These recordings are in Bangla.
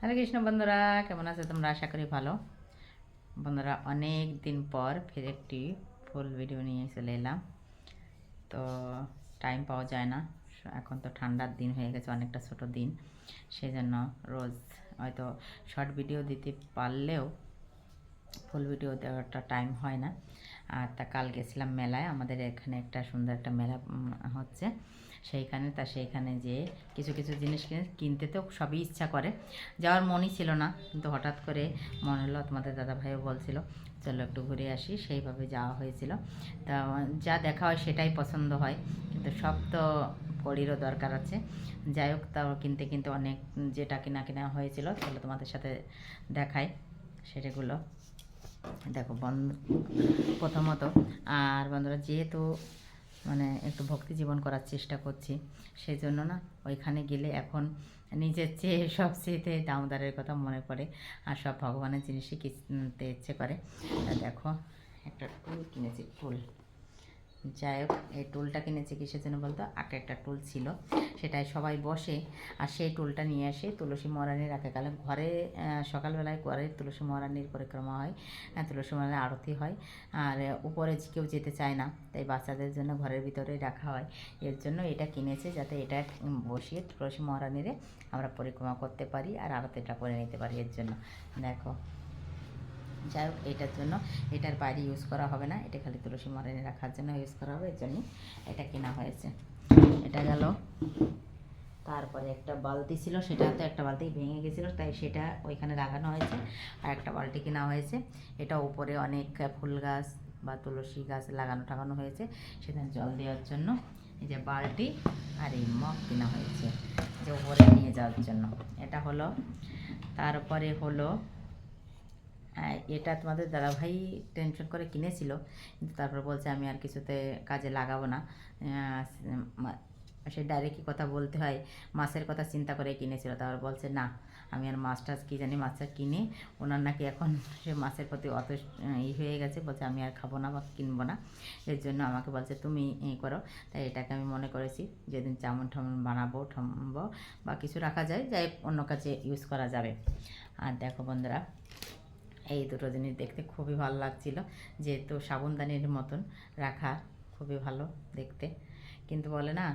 হরে কৃষ্ণ বন্ধুরা, কেমন আছো তোমরা? আশা করি ভালো। বন্ধুরা, অনেক দিন পর ফের একটি ফুল ভিডিও নিয়ে চলে এলাম। তো টাইম পাওয়া যায় না, এখন তো ঠান্ডার দিন হয়ে গেছে, অনেকটা ছোট দিন, সেই জন্য রোজ হয়তো শর্ট ভিডিও দিতে পারলেও ফুল ভিডিও দেওয়াটা টাইম হয় না। আর তা কাল গেছিলাম মেলায়, আমাদের এখানে একটা সুন্দর একটা মেলা হচ্ছে, সেইখানে যেয়ে কিছু কিছু জিনিস কিনতে তো সবই ইচ্ছা করে, যাওয়ার মনই ছিল না, কিন্তু হঠাৎ করে মনে হলো, তোমাদের দাদাভাইও বলছিল চলো একটু ঘুরে আসি, সেইভাবে যাওয়া হয়েছিল। তা যা দেখা হয় সেটাই পছন্দ হয়, কিন্তু সব তো কড়িরও দরকার আছে। যাই হোক, তাও কিনতে কিনতে অনেক যেটা কেনা হয়েছিল, চলো তোমাদের সাথে দেখাই সেটাগুলো। দেখো প্রথমত, আর বন্ধুরা, যেহেতু মানে একটু ভক্তি জীবন করার চেষ্টা করছি, সেই জন্য না ওইখানে গেলে এখন নিজের চেয়ে সবচেয়েতে দামোদারের কথা মনে পড়ে, আর সব ভগবানের জিনিসই কিনতে ইচ্ছে করে। দেখো, একটা টুল কিনেছি, টুল। যাই হোক, এই টুলটা কিনেছি কিসের জন্য বলতো, আগে একটা টুল ছিল, সেটাই সবাই বসে, আর সেই টুলটা নিয়ে এসে তুলসী মহারানীর রাখাকালে ঘরে সকালবেলায় ঘরে তুলসী মহারানীর পরিক্রমা হয়, তুলসী মহারানীর আরতি হয়, আর উপরে কেউ যেতে চায় না, তাই বাচ্চাদের জন্য ঘরের ভিতরে রাখা হয়। এর জন্য এটা কিনেছে, যাতে এটা বসিয়ে তুলসী মহারানীরে আমরা পরিক্রমা করতে পারি আর আরতিটা করে নিতে পারি, এর জন্য। দেখো, যাই হোক, এটার জন্য এটার বাইরে ইউজ করা হবে না, এটা খালি তুলসী মহারানী রাখার জন্য ইউজ করা হবে, এর জন্য এটা কেনা হয়েছে। এটা গেল। তারপরে একটা বালতি ছিল, সেটাতে একটা বালতি ভেঙে গেছিলো, তাই সেটা ওইখানে লাগানো হয়েছে, আর একটা বালতি কেনা হয়েছে। এটা উপরে অনেক ফুল গাছ বা তুলসী গাছ টাঙানো হয়েছে, সেখানে জল দেওয়ার জন্য এই যে বালতি আর এই মগ কেনা হয়েছে, যে উপরে নিয়ে যাওয়ার জন্য। এটা হলো। তারপরে হলো, এটা তোমাদের দাদাভাই টেনশন করে কিনেছিল, কিন্তু তারপর বলছে আমি আর কিছুতে কাজে লাগাবো না। সে ডাইরেক্টই কথা বলতে হয়, মাছের কথা চিন্তা করে কিনেছিল, তারপর বলছে না, আমি আর মাছ টাছ কী জানি, মাছটা কিনে ওনার নাকি এখন সে মাছের প্রতি অত হয়ে গেছে, বলছে আমি আর খাবো না বা কিনবো না, এর জন্য আমাকে বলছে তুমি করো। তাই এটাকে আমি মনে করেছি, যেদিন চাউমিন টাউমিন বানাবো ঠামবো বা কিছু রাখা যায়, যাই অন্য কাজে ইউজ করা যাবে। আর দেখো বন্ধুরা, এই দুটো জিনিস দেখতে খুবই ভালো লাগছিল, যেহেতু সাবুনদানির মতন রাখা, খুবই ভালো দেখতে। কিন্তু বলে না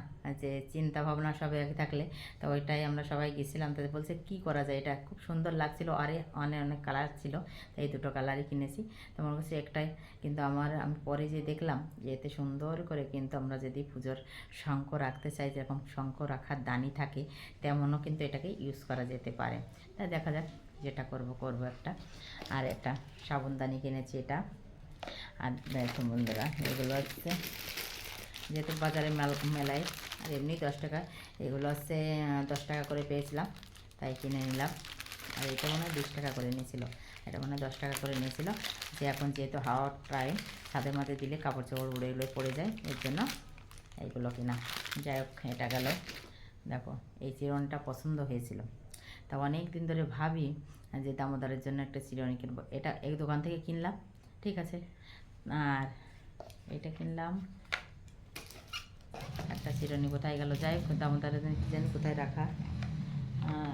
যে চিন্তা ভাবনা সব একই থাকলে, তো ওইটাই আমরা সবাই গেছিলাম, তাদের বলছে কি করা যায়, এটা খুব সুন্দর লাগছিল, আরে অনেক অনেক কালার ছিল, তাই এই দুটো কালারই কিনেছি। তো আমার কাছে একটাই, কিন্তু আমি পরে যে দেখলাম যে এতে সুন্দর করে, কিন্তু আমরা যদি পুজোর শঙ্খ রাখতে চাই, যেরকম শঙ্খ রাখার দানি থাকে, তেমনও কিন্তু এটাকে ইউজ করা যেতে পারে। তাই দেখা যাক, যেটা করব একটা। আর একটা সাবুনদানি কিনেছি, এটা। আর দেখো বন্ধুরা, এগুলো হচ্ছে, যেহেতু বাজারে মেলায় আর এমনি 10 টাকা, এগুলো হচ্ছে 10 টাকা করে পেয়েছিলাম, তাই কিনে নিলাম। আর এটা মনে হয় 20 টাকা করে নিয়েছিল, এটা মনে হয় 10 টাকা করে নিয়েছিল, যে এখন যেহেতু হাওয়ার টাইম, ছাদের মাঝে দিলে কাপড় চোপড় উড়ে উড়ে পড়ে যায়, এর জন্য এইগুলো কিনা। যাই হোক, এটা গেল। দেখো, এই চিরনটা পছন্দ হয়েছিল, তা অনেক দিন ধরে ভাবি যে দামোদরের জন্য একটা চিরুনি কিনবো, এটা এই দোকান থেকে কিনলাম, ঠিক আছে। আর এটা কিনলাম, একটা চিরুনি কোথায় গেল, যাই হোক, দামোদরের জানি কোথায় রাখা,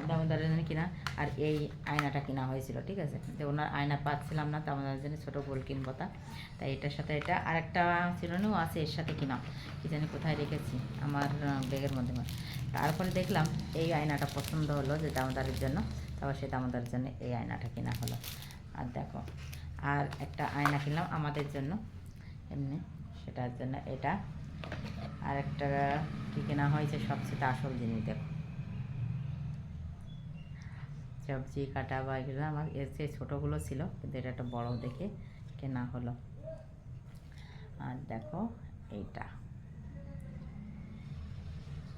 দামোদরের জন্য কিনা। আর এই আয়নাটা কেনা হয়েছিল, ঠিক আছে, যে ওনার আয়না পাচ্ছিলাম না, দামোদরের জন্য ছোটো গোল কিনবো, তাই এটার সাথে এটা আর একটা চিরুনিও আছে এর সাথে কিনা, কি জানি কোথায় রেখেছি, আমার ব্যাগের মধ্যে। তারপরে দেখলাম এই আয়নাটা পছন্দ হলো, যে দামোদরের জন্য, তারপর সেই দামোদরের জন্য এই আয়নাটা কেনা হলো। আর দেখো, আর একটা আয়না কিনলাম আমাদের জন্য এমনি, সেটার জন্য এটা। আর একটা কী কেনা হয়েছে, সবচেয়ে আসল জিনিস, দেখো, সবজি কাটা বা এগুলো আমার এর চেয়ে ছোটোগুলো ছিল, কিন্তু এটা একটা বড় দেখে কেনা হলো। আর দেখো, এইটা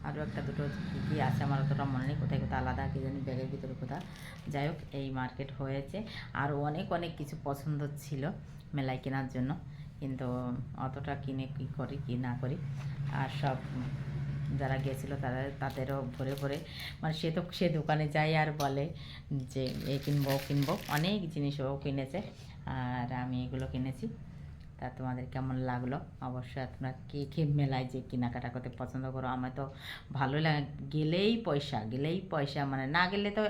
আরও একটা দুটো কী কী আছে আমার অতটা মনে নেই, কোথায় কোথায় আলাদা কী জানি ব্যাগের ভিতরে কোথায়। যাই হোক, এই মার্কেট হয়েছে, আরও অনেক অনেক কিছু পছন্দ ছিল মেলায় কেনার জন্য, কিন্তু অতটা কিনে কী করি কী না করি। আর সব যারা গেছিলো তাদেরও ভরে ভরে, মানে সে দোকানে যায় আর বলে যে এই কিনবো কিনবো, অনেক জিনিস ও কিনেছে, আর আমি এগুলো কিনেছি। তা তোমাদের কেমন লাগলো অবশ্যই। তোমরা কে কে মেলায় যে কেনাকাটা করতে পছন্দ করো? আমার তো ভালোই লাগে, গেলেই পয়সা, মানে না গেলে তো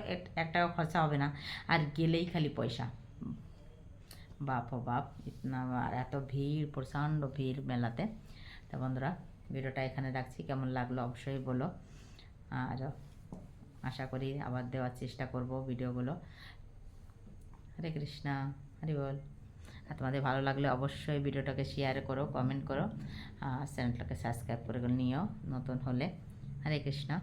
এক টাকা খরচা হবে না, আর গেলেই খালি পয়সা। বাপ ও বাপ ইতনা, আর এত ভিড়, প্রচণ্ড ভিড় মেলাতে। তো বন্ধুরা, ভিডিওটা এখানে রাখছি, কেমন লাগলো অবশ্যই বলো। আর আশা করি আবার দেওয়ার চেষ্টা করব ভিডিওগুলো। হরে কৃষ্ণা, হরি বল। আর তোমাদের ভালো লাগলে অবশ্যই ভিডিওটাকে শেয়ার করো, কমেন্ট করো, আর চ্যানেলটাকে সাবস্ক্রাইব করে নিও নতুন হলে। হরে কৃষ্ণা।